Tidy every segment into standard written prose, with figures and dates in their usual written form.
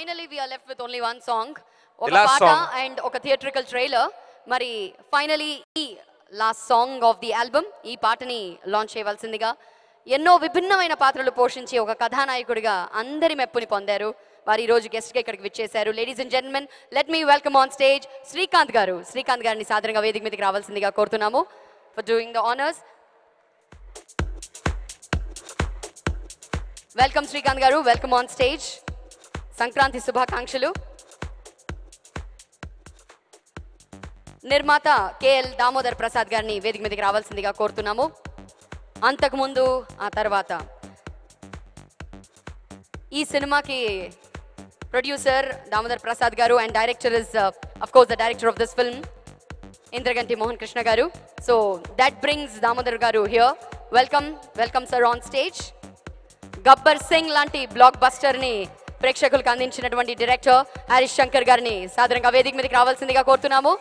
finally we are left with only one song. The last Oka song. Pata and Oka theatrical trailer. Mari finally last song of the album ee paatani launch cheyavalsindiga ఎన్నో విభిన్నమైన పాత్రలు పోషించి ఒక కథానాయకుడిగా అందరి మెప్పుని పొందారు. వారు ఈ రోజు గెస్ట్ గా ఇక్కడికి విచ్చేశారు. Ladies and gentlemen, let me welcome on stage Srikanth గారు. శ్రీకాంత్ గారిని సాదరంగా వేదిక మీదకి రావాల్సిందిగా కోరుతున్నాము for doing the honours. Welcome Srikanth గారు, వెల్కమ్ ఆన్ స్టేజ్. సంక్రాంతి శుభాకాంక్షలు. నిర్మాత కేఎల్ దామోదర్ ప్రసాద్ గారిని వేదిక మీదకి రావాల్సిందిగా కోరుతున్నాము. అంతకుముందు ఆ తర్వాత ఈ సినిమాకి ప్రొడ్యూసర్ దామోదర్ ప్రసాద్ గారు and director is of course the director of this film Indraganti Mohan Krishna గారు. సో దట్ బ్రింగ్స్ దామోదర్ గారు here. Welcome, welcome sir on stage. Gabbar Singh లాంటి బ్లాక్ బస్టర్ని ప్రేక్షకులకు అందించినటువంటి డైరెక్టర్ హరీష్ శంకర్ గారిని సాధారణంగా వేదిక మీదకి రావాల్సిందిగా కోరుతున్నాము.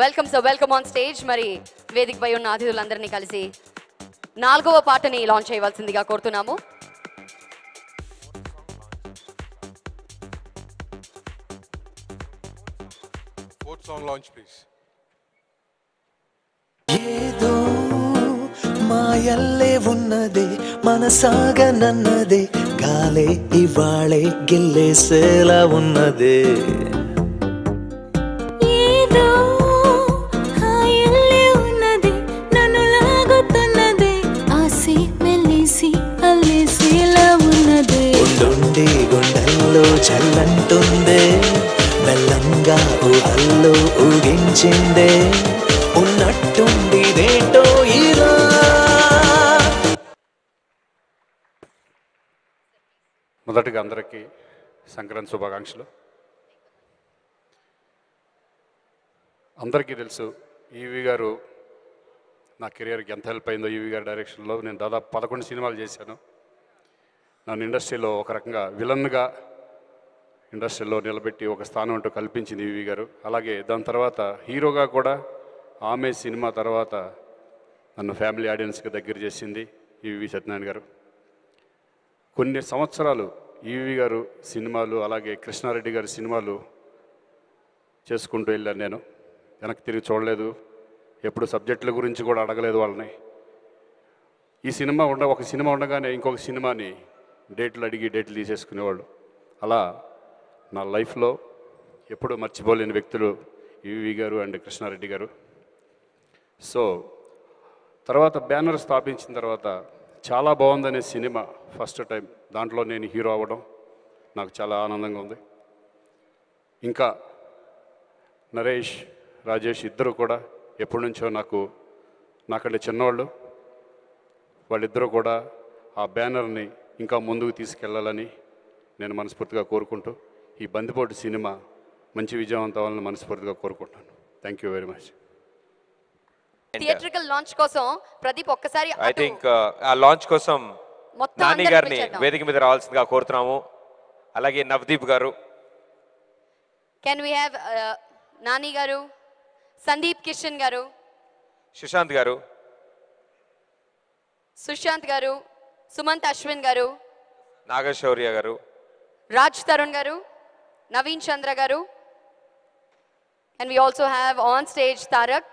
Welcome sir, welcome on stage. మరి వేదికపై ఉన్న అతిథులందరినీ కలిసి 4వ పాటని లాంచ్ చేయవలసిందిగా కోరుతున్నాము. Song launch, please. ఏదో మాయల్లే ఉన్నదే మనసాగనన్నదే గాలే ఇవాళే గిల్లేసేలా ఉన్నదే. ఏదో హాయల్లే ఉన్నదే నన్ను లాగుతున్నదే ఆసి మెల్లిసి అల్లేసేలా ఉన్నదే. ఉండుండి గుండెల్లో చల్లంటుందే బెల్లంగా ఊహల్లో ఊగించిందే ఉన్నట్టుండి దేంటో ఇలా. మొదటిగా అందరికీ సంక్రాంతి శుభాకాంక్షలు. అందరికీ తెలుసు ఈవి గారు నా కెరియర్కి ఎంత హెల్ప్ అయిందో. ఈవి గారి డైరెక్షన్లో నేను దాదాపు 11 సినిమాలు చేశాను. నన్ను ఇండస్ట్రీలో ఒక రకంగా విలన్గా ఇండస్ట్రీలో నిలబెట్టి ఒక స్థానం అంటూ కల్పించింది ఈవి గారు. అలాగే దాని తర్వాత హీరోగా కూడా ఆమె సినిమా తర్వాత నన్ను ఫ్యామిలీ ఆడియన్స్కి దగ్గర చేసింది ఈవి సత్యనారాయణ గారు. కొన్ని సంవత్సరాలు ఈవి గారు సినిమాలు అలాగే కృష్ణారెడ్డి గారి సినిమాలు చేసుకుంటూ వెళ్ళాను. నేను వెనక్కి తిరిగి చూడలేదు, ఎప్పుడు సబ్జెక్టుల గురించి కూడా అడగలేదు వాళ్ళని. ఈ సినిమా ఒక సినిమా ఉండగానే ఇంకొక సినిమాని డేట్లు అడిగి డేట్లు తీసేసుకునేవాళ్ళు. అలా నా లైఫ్లో ఎప్పుడూ మర్చిపోలేని వ్యక్తులు ఈవి గారు అండ్ కృష్ణారెడ్డి గారు. సో తర్వాత బ్యానర్ స్థాపించిన తర్వాత చాలా బాగుందనే సినిమా ఫస్ట్ టైం దాంట్లో నేను హీరో అవ్వడం నాకు చాలా ఆనందంగా ఉంది. ఇంకా నరేష్, రాజేష్ ఇద్దరు కూడా ఎప్పటి నుంచో నాకంటే చిన్నవాళ్ళు. వాళ్ళిద్దరూ కూడా ఆ బ్యానర్ని ఇంకా ముందుకు తీసుకెళ్లాలని నేను మనస్ఫూర్తిగా కోరుకుంటూ ఈ బందిపోటు సినిమా మంచి విజయవంతం అవ్వాలని మనస్ఫూర్తిగా కోరుకుంటున్నాను. Thank you very much. Theatrical launch కోసం ప్రదీప్ ఒక్కసారి ఐ థింక్ ఆ లాంచ్ కోసం నాని గారిని వేదిక మీద రావాల్సిందిగా కోరుతున్నాము. అలాగే నవదీప్ గారు. కెన్ వి హావ్ నాని గారు, సందీప్ కిషన్ గారు, సుశాంత్ గారు, సుశాంత్ గారు, సుమంత్ అశ్విన్ గారు, నాగశౌర్య గారు, రాజ్ తరుణ్ గారు, నవీన్ చంద్ర గారు. And we also have on stage Tarak.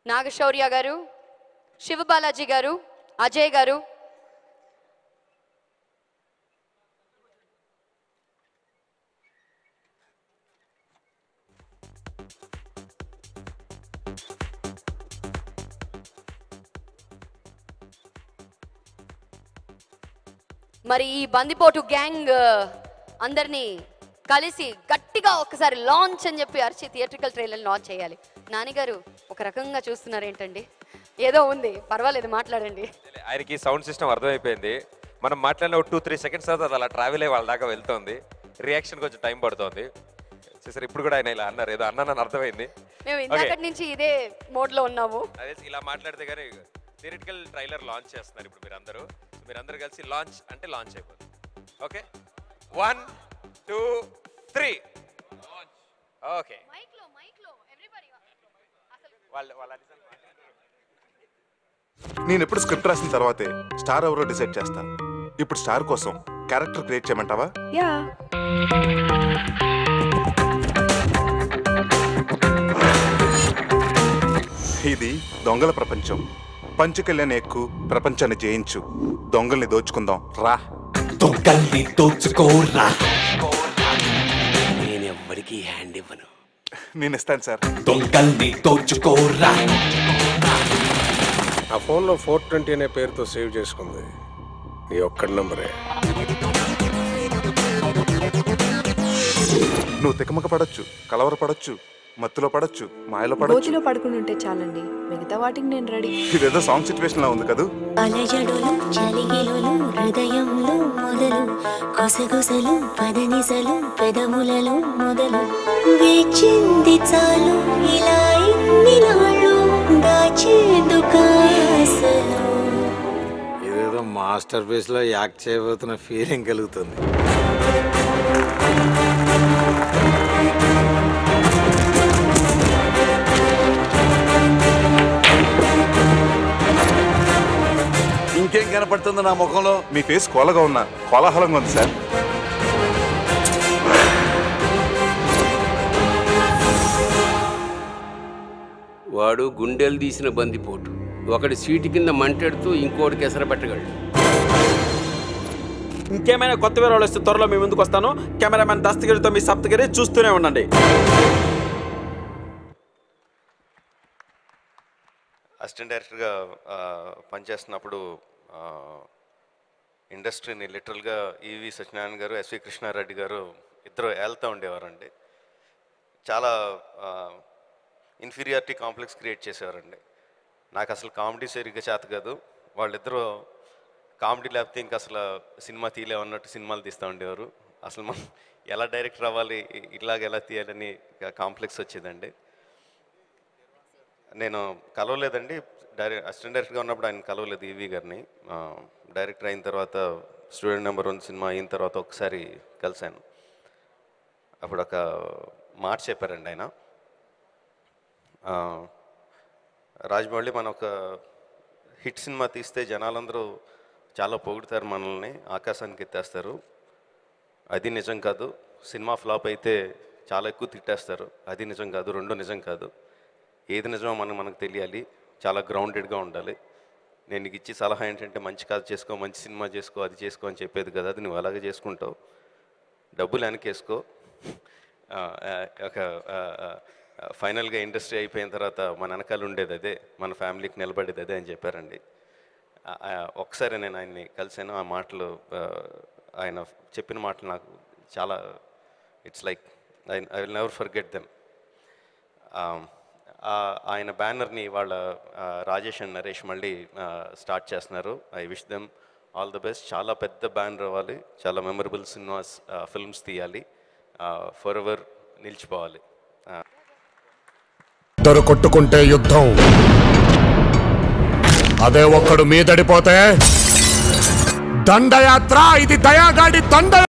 Naga Shaurya గారు, శివబాలాజీ గారు, అజయ్ గారు, మరి ఈ బందిపోటు గ్యాంగ్ అందరినీ కలిసి గట్టిగా ఒకసారి లాంచ్ అని చెప్పి అరిచి థియేట్రికల్ ట్రైలర్ లాంచ్ చేయాలి. నానిగారు ఒక రకంగా చూస్తున్నారు ఏంటండి? ఏదో ఉంది, పర్వాలేదు మాట్లాడండి. ఆయనకి సౌండ్ సిస్టమ్ అర్థమైపోయింది. మనం మాట్లాడిన 2-3 సెకండ్స్ తర్వాత అది అలా ట్రావెల్ అయ్యి వాళ్ళ దాకా వెళ్తుంది. రియాక్షన్ కొంచెం టైం పడుతుంది. సరే ఇప్పుడు కూడా ఆయన ఇలా అన్నారు, ఏదో అన్నానని అర్థమైంది. మేము ఇంతకటి నుంచి ఇదే మోడ్ లో ఉన్నాము. అదే ఇలా మాట్లాడితే కానీ థియేట్రికల్ ట్రైలర్ లాంచ్ చేస్తున్నారు ఇప్పుడు మీరందరూ కలిసి లాంచ్ అంటే లాంచ్ అయిపోతుంది. Okay 1 2 3 okay. నేను ఎప్పుడు స్క్రిప్ట్ రాసిన తర్వాతే స్టార్ ఎవరో డిసైడ్ చేస్తాను. ఇప్పుడు స్టార్ కోసం క్యారెక్టర్ క్రియేట్ చేయమంటావా? యా. ఇది దొంగల ప్రపంచం. పంచుకెళ్ళని ఎక్కువ ప్రపంచాన్ని జయించు. దొంగల్ని దోచుకుందాం రా. దొంగల్ని దోచుకోరా. నేను ఎవ్వరికి హ్యాండ్ ఇవ్వను. నేను ఇస్తాను సార్. దొంగల్ని దోచుకోరా. ఆ ఫోన్లో 420 అనే పేరుతో సేవ్ చేసుకుంది. నీ ఒక్కడి నంబరే. నువ్వు తికమక పడచ్చు, కలవర పడచ్చు, మత్తులో పడచ్చు, మాయలో పడచ్చు. గోతిలో పడుకుని ఉంటే చాలండి, మిగతా వాటికి నేను రెడీ. ఇదేదో సాంగ్ సిచ్యువేషన్ లా ఉంది కదా. అలజడులు చలిగిలులు హృదయంలో మొదలు కొసగొసలు పదనిసలు పెదవులలో మొదలు వేచింది చాలు ఇలా ఇన్ని నాళ్ళు దాచేదుకాసలు. ఇదేదో మాస్టర్ పీస్ లో యాక్ట్ చేయబోతున్న ఫీలింగ్ కలుగుతుంది. ఇంకేం కనపడుతుంది నా ముఖంలో? మీ ఫేస్ కోలగా ఉన్నా కోలాహలంగా ఉంది సార్. వాడు గుండెలు తీసిన బందిపోటు. ఒకటి సీటు కింద మంటెడుతూ ఇంకోటికి ఎసర పెట్టగలడు. ఇంకేమైనా కొత్త వివరాలు వస్తే త్వరలో మీ ముందుకు వస్తాను. కెమెరామెన్ దస్తగిరితో మీ సప్తగిరి చూస్తూనే ఉండండి. అసిస్టెంట్ డైరెక్టర్గా పనిచేస్తున్నప్పుడు ఇండస్ట్రీని లిటరల్గా ఈవి సత్యనారాయణ గారు, ఎస్వి కృష్ణారెడ్డి గారు ఇద్దరు ఏళ్తూ ఉండేవారండి. చాలా ఇన్ఫీరియారిటీ కాంప్లెక్స్ క్రియేట్ చేసేవారండి. నాకు అసలు కామెడీ సరిగ్గా చేత కాదు. వాళ్ళిద్దరూ కామెడీ లేకపోతే ఇంకా అసలు సినిమా తీయలేమన్నట్టు సినిమాలు తీస్తూ ఉండేవారు. అసలు మనం ఎలా డైరెక్టర్ అవ్వాలి, ఇలాగ ఎలా తీయాలని కాంప్లెక్స్ వచ్చేదండి. నేను కలవలేదండి, అసిస్టెంట్ డైరెక్టర్గా ఉన్నప్పుడు ఆయన కలవలేదు ఈవి గారిని. డైరెక్టర్ అయిన తర్వాత స్టూడెంట్ నెంబర్ 1 సినిమా అయిన తర్వాత ఒకసారి కలిశాను. అప్పుడు ఒక మాట చెప్పారండి ఆయన, రాజమౌళి మన ఒక హిట్ సినిమా తీస్తే జనాలందరూ చాలా పొగుడుతారు, మనల్ని ఆకాశానికి ఎత్తేస్తారు. అది నిజం కాదు. సినిమా ఫ్లాప్ అయితే చాలా ఎక్కువ తిట్టేస్తారు. అది నిజం కాదు. రెండు నిజం కాదు. ఏది నిజమో మనకు తెలియాలి. చాలా గ్రౌండెడ్గా ఉండాలి. నేను నీకు ఇచ్చి సలహా ఏంటంటే మంచి కథ చేసుకో, మంచి సినిమా చేసుకో, అది చేసుకో అని చెప్పేది కదా. అది నువ్వు అలాగే చేసుకుంటావు. డబ్బులు వెనకేసుకో. ఒక ఫైనల్గా ఇండస్ట్రీ అయిపోయిన తర్వాత మన వెనకాల ఉండేది అదే, మన ఫ్యామిలీకి నిలబడేది అదే అని చెప్పారండి. ఒకసారి నేను ఆయన్ని కలిసాను. ఆ మాటలు, ఆయన చెప్పిన మాటలు నాకు చాలా, it's like I will never forget them. ఆయన బ్యానర్ని వాళ్ళ రాజేష్ అండ్ నరేష్ మళ్ళీ స్టార్ట్ చేస్తున్నారు. I wish them all the best. చాలా పెద్ద బ్యానర్ అవ్వాలి, చాలా మెమరబుల్ సినిమాస్, ఫిల్మ్స్ తీయాలి, ఫర్ ఎవర్ నిలిచిపోవాలి. ఇద్దరు కొట్టుకుంటే యుద్ధం, అదే ఒక్కడు మీదడిపోతే దండయాత్ర. ఇది దయాగాడి దండ.